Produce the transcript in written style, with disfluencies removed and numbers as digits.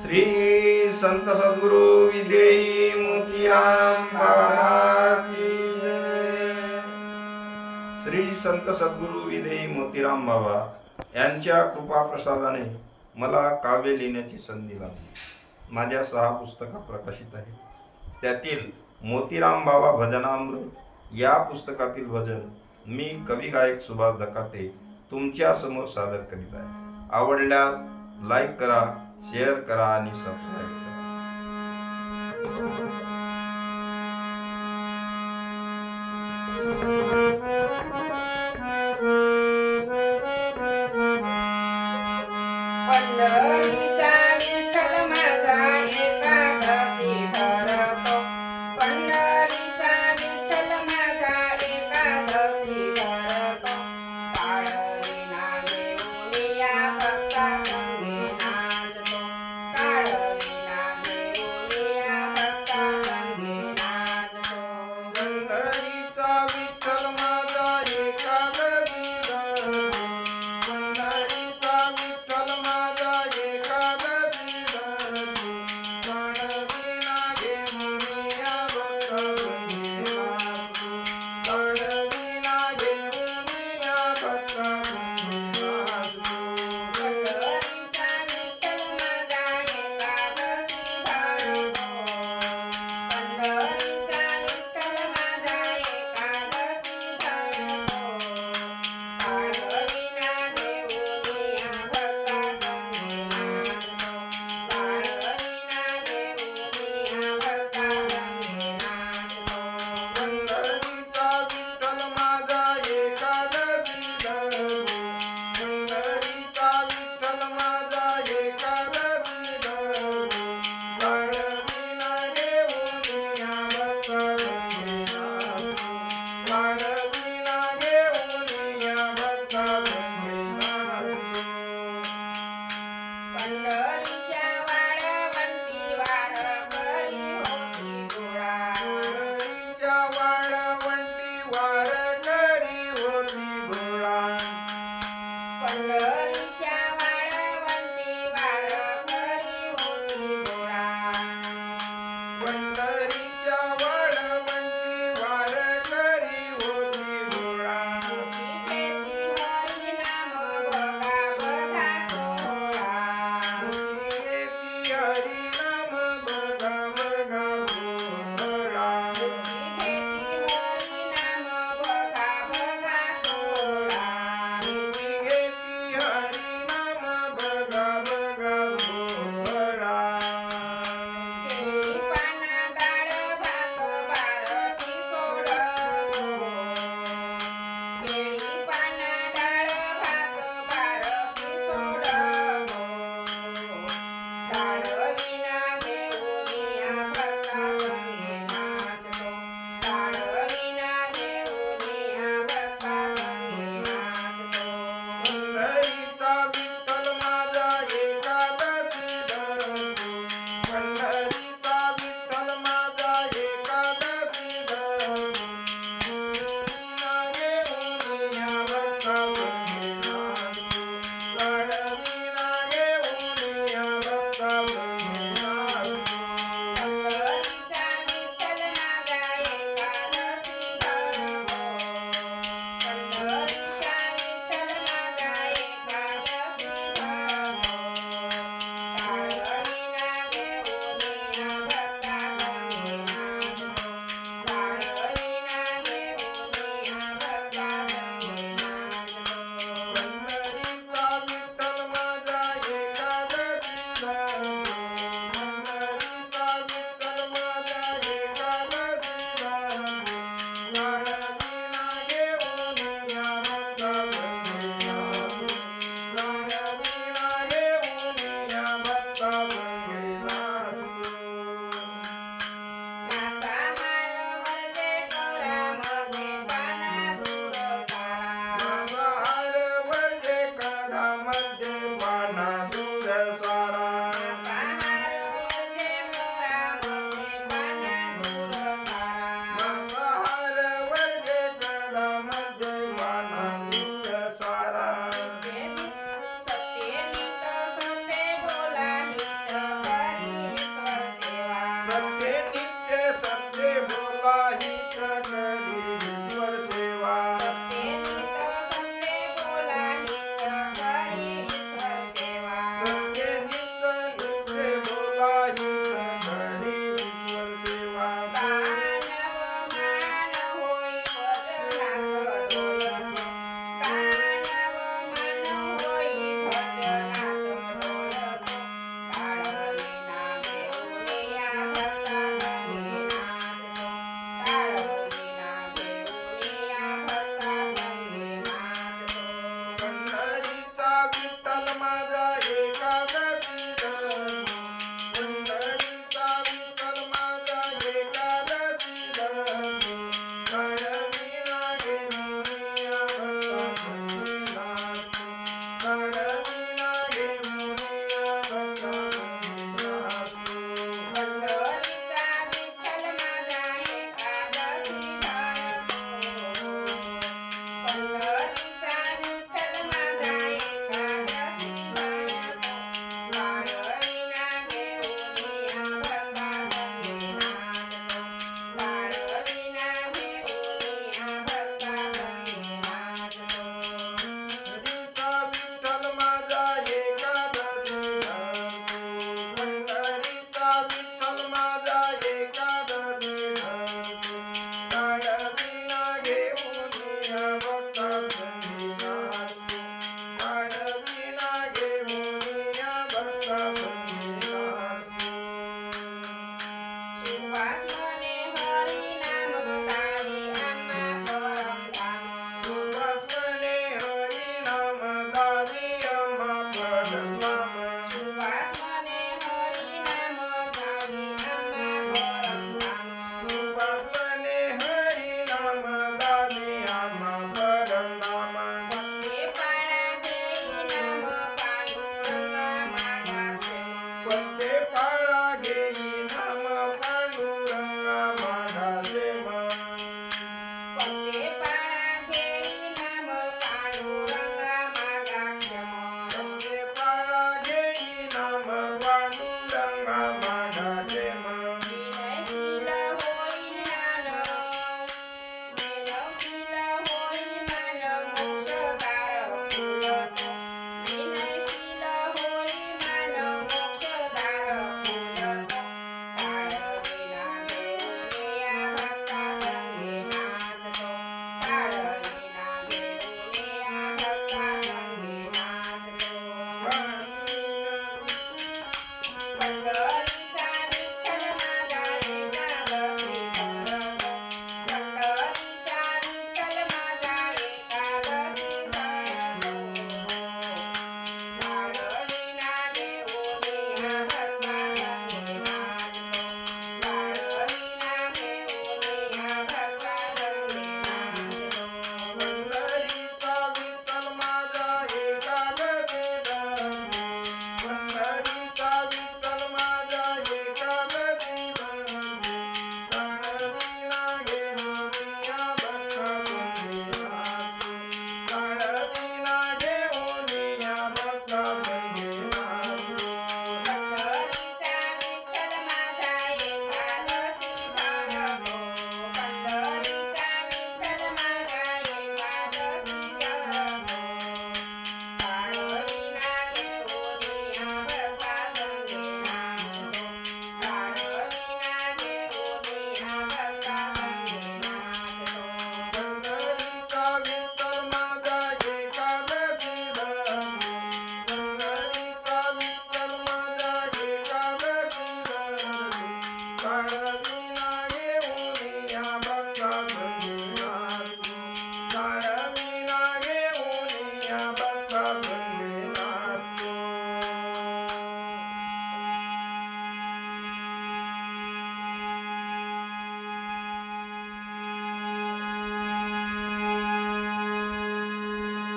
श्री संत सद्गुरु विदेई मोतीराम बाबा की जय। श्री संत सद्गुरु विदेई मोतीराम बाबा यांच्या कृपा प्रसादाने मला काव्य लिहिण्याची संधी लाभली। माझ्या 6 पुस्तकं प्रकाशित आहेत। त्यातील मोतीराम बाबा भजनामृत या पुस्तकातील भजन मी कवी गायक सुभाष धकाते तुमच्या समोर सादर करीत आहे। आवडल्यास लाईक करा, शेअर करा आणि सबस्क्राईब करा। पंढरीचा विठ्ठल माझा एकादशी धरतो, पंढरीचा विठ्ठल माझा एकादशी धरतो। काळविना घेऊन या भक्ता संगे नाचतो, काळविना घेऊन या भक्ता संगे नाचतो। पंढरीचा विठ्ठल माझा एकादशी धरतो, पंढरीचा विठ्ठल माझा एकादशी धरतो। काळविना घेऊन या भक्ता संगे नाचतो, काळविना घेऊन या भक्ता संगे नाचतो। पंढरीचा विठ्ठल माझा एकादशी धरतो, पंढरीचा विठ्ठल माझा एकादशी धरतो। काळविना घेऊन या भक्ता संगे नाचतो, काळविना घेऊन या भक्ता संगे नाचतो। पंढरीचा विठ्ठल माझा एकादशी धरतो, पंढरीचा विठ्ठल माझा एकादशी